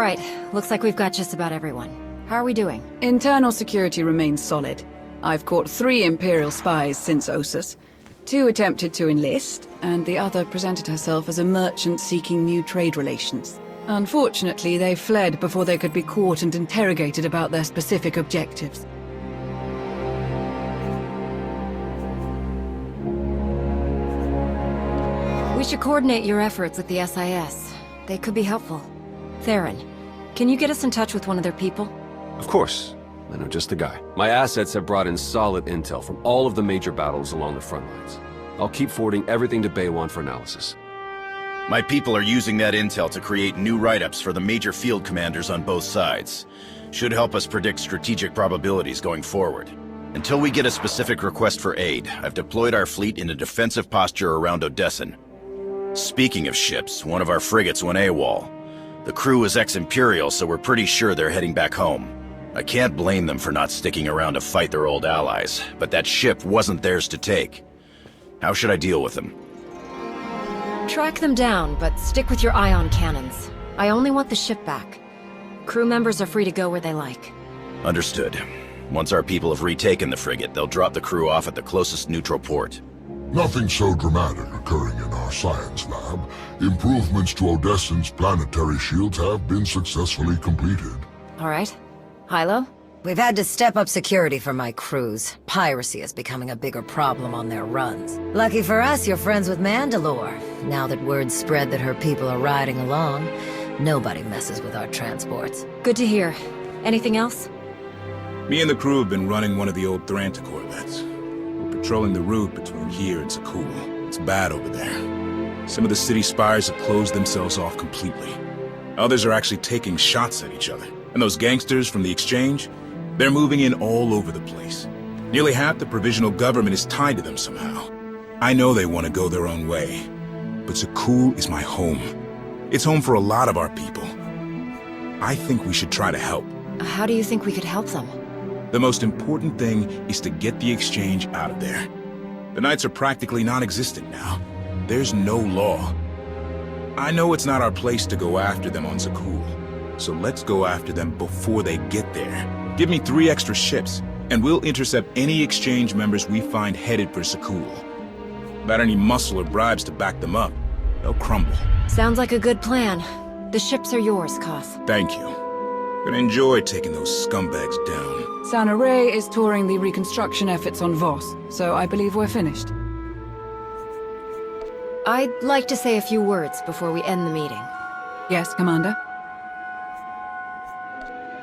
Alright, looks like we've got just about everyone. How are we doing? Internal security remains solid. I've caught 3 Imperial spies since Ossus. 2 attempted to enlist, and the other presented herself as a merchant seeking new trade relations. Unfortunately, they fled before they could be caught and interrogated about their specific objectives. We should coordinate your efforts with the SIS. They could be helpful. Theron, can you get us in touch with one of their people? Of course. I know just the guy. My assets have brought in solid intel from all of the major battles along the front lines. I'll keep forwarding everything to Baywan for analysis. My people are using that intel to create new write-ups for the major field commanders on both sides. Should help us predict strategic probabilities going forward. Until we get a specific request for aid, I've deployed our fleet in a defensive posture around Odessen. Speaking of ships, one of our frigates went AWOL. The crew is ex-Imperial, so we're pretty sure they're heading back home. I can't blame them for not sticking around to fight their old allies, but that ship wasn't theirs to take. How should I deal with them? Track them down, but stick with your ion cannons. I only want the ship back. Crew members are free to go where they like. Understood. Once our people have retaken the frigate, they'll drop the crew off at the closest neutral port. Nothing so dramatic occurring in our science lab. Improvements to Odessen's planetary shields have been successfully completed. Alright. Hilo? We've had to step up security for my crews. Piracy is becoming a bigger problem on their runs. Lucky for us, you're friends with Mandalore. Now that word's spread that her people are riding along, nobody messes with our transports. Good to hear. Anything else? Me and the crew have been running one of the old Thranta corvettes. We're patrolling the route between here and Sakul. It's bad over there. Some of the city spires have closed themselves off completely. Others are actually taking shots at each other. And those gangsters from the exchange? They're moving in all over the place. Nearly half the provisional government is tied to them somehow. I know they want to go their own way, but Sakul is my home. It's home for a lot of our people. I think we should try to help. How do you think we could help them? The most important thing is to get the exchange out of there. The Knights are practically non-existent now. There's no law. I know it's not our place to go after them on Sakul, so let's go after them before they get there. Give me 3 extra ships, and we'll intercept any exchange members we find headed for Sakul. Without any muscle or bribes to back them up, they'll crumble. Sounds like a good plan. The ships are yours, Koth. Thank you. Gonna enjoy taking those scumbags down. Sana Ray is touring the reconstruction efforts on Voss, so I believe we're finished. I'd like to say a few words before we end the meeting. Yes, Commander?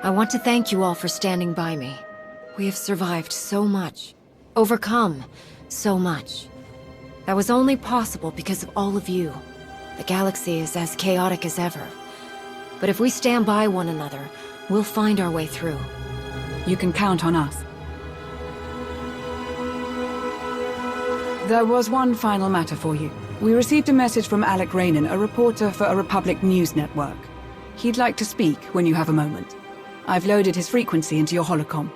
I want to thank you all for standing by me. We have survived so much, overcome so much. That was only possible because of all of you. The galaxy is as chaotic as ever. But if we stand by one another, we'll find our way through. You can count on us. There was one final matter for you. We received a message from Alec Raynon, a reporter for a Republic news network. He'd like to speak when you have a moment. I've loaded his frequency into your holocom.